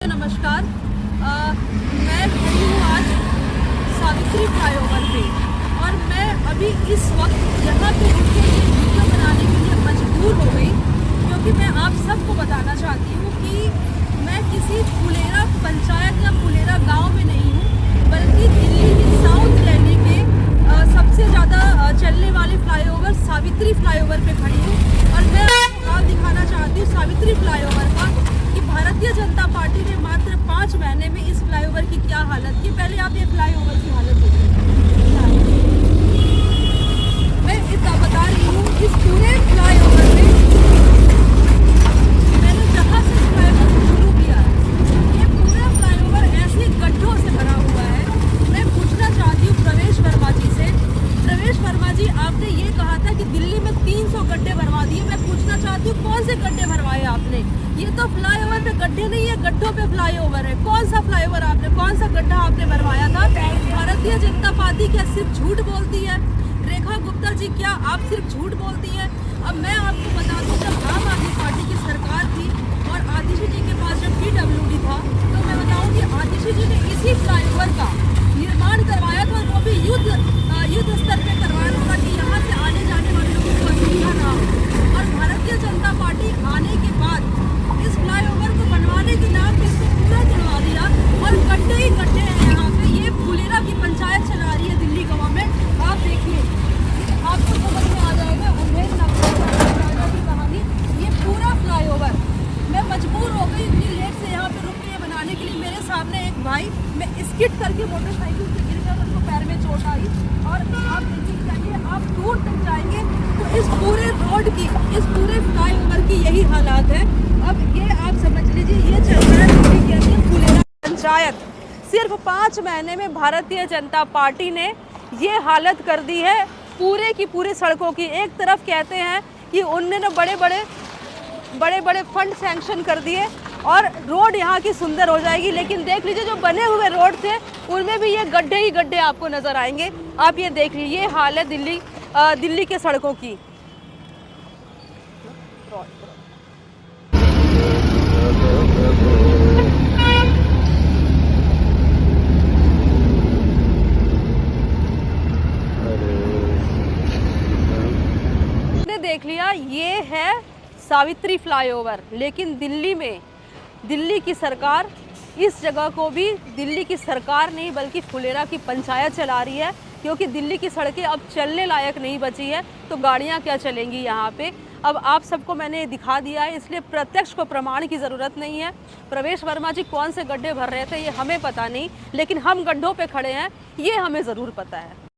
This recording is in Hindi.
नमस्कार। मैं खड़ी हूँ आज सावित्री फ्लाईओवर पे और मैं अभी इस वक्त यहाँ पे रुके वीडियो बनाने के लिए मजबूर हो गई, क्योंकि मैं आप सबको बताना चाहती हूँ कि मैं किसी फुलेरा पंचायत या फुलेरा गांव में नहीं हूँ, बल्कि दिल्ली की साउथ दिल्ली के सबसे ज़्यादा चलने वाले फ्लाईओवर सावित्री फ्लाईओवर पे खड़ी हूँ। और मैं आपको हाल दिखाना चाहती हूँ सावित्री फ्लाईओवर का कि भारतीय जनता पार्टी ने मात्र 5 महीने में इस फ्लाईओवर की क्या हालत की। पहले आप ये फ्लाईओवर की हालत देखिए। मैं इतना बता रही हूँ, इस पूरे फ्लाईओवर में मैंने जहाँ से फ्लाईओवर शुरू किया ये पूरा फ्लाईओवर ऐसे गड्ढों से भरा हुआ है। मैं पूछना चाहती हूँ प्रवेश वर्मा जी से। प्रवेश वर्मा जी, आपने ये कहा था कि दिल्ली में 300 गड्ढे भरवा दिए। मैं पूछना चाहती हूँ कौन से गड्ढे भरवाए आपने? ये तो फ्लाईओवर पे गड्ढे नहीं है, गड्ढों पे फ्लाईओवर है। कौन सा फ्लाईओवर आपने, कौन सा गड्ढा आपने भरवाया था? भारतीय जनता पार्टी क्या सिर्फ झूठ बोलती है? रेखा गुप्ता जी, क्या आप सिर्फ झूठ बोलती है? अब मैं आपको बता दूं, जब आम आदमी पार्टी की सरकार थी और आतिशी जी के पास जब PWD था, तो मैं बताऊं कि आतिशी जी ने इसी फ्लाईओवर का निर्माण करवाया था, और वो भी युद्ध स्तर पे करवाया था कि यहाँ से आने जाने वाले लोगों को असुविधा ना हो। और भारतीय जनता पार्टी आने के बाद इस फ्लाईओवर को बनवाने के नाम पे इसको पूरा तुड़वा दिया, और गड्ढे ही गड्ढे हैं यहाँ पे। ये फुलेरा की पंचायत चला रही है दिल्ली गवर्नमेंट। आप देखिए, आपको समझ में आ जाएगा अंधेर नक्शा की कहानी। ये पूरा फ्लाईओवर मैं मजबूर हो गई इतनी लेट से यहाँ पे रुक के बनाने के लिए। मेरे सामने एक भाई, मैं स्किड करके मोटरसाइकिल से गिर गया, उनको पैर में चोट आई। और आप देखिए, चाहिए आप दूर तक जाएंगे तो इस पूरे रोड की, इस पूरे फ्लाईओवर की यही हालात है। अब ये आप समझ लीजिए, ये चल रहा है दिल्ली के अंदर फुलेरा पंचायत। सिर्फ 5 महीने में भारतीय जनता पार्टी ने ये हालत कर दी है पूरे की पूरी सड़कों की। एक तरफ कहते हैं कि उन्होंने बड़े बड़े फंड सैंक्शन कर दिए और रोड यहाँ की सुंदर हो जाएगी, लेकिन देख लीजिए जो बने हुए रोड थे उनमें भी ये गड्ढे ही गड्ढे आपको नजर आएंगे। आप ये देख लीजिए, ये हाल है दिल्ली के सड़कों की। देख लिया, ये है सावित्री फ्लाईओवर, लेकिन दिल्ली की सरकार इस जगह को भी दिल्ली की सरकार नहीं बल्कि फुलेरा की पंचायत चला रही है, क्योंकि दिल्ली की सड़कें अब चलने लायक नहीं बची है, तो गाड़ियां क्या चलेंगी यहाँ पे। अब आप सबको मैंने दिखा दिया है, इसलिए प्रत्यक्ष को प्रमाण की ज़रूरत नहीं है। प्रवेश वर्मा जी कौन से गड्ढे भर रहे थे ये हमें पता नहीं, लेकिन हम गड्ढों पे खड़े हैं ये हमें ज़रूर पता है।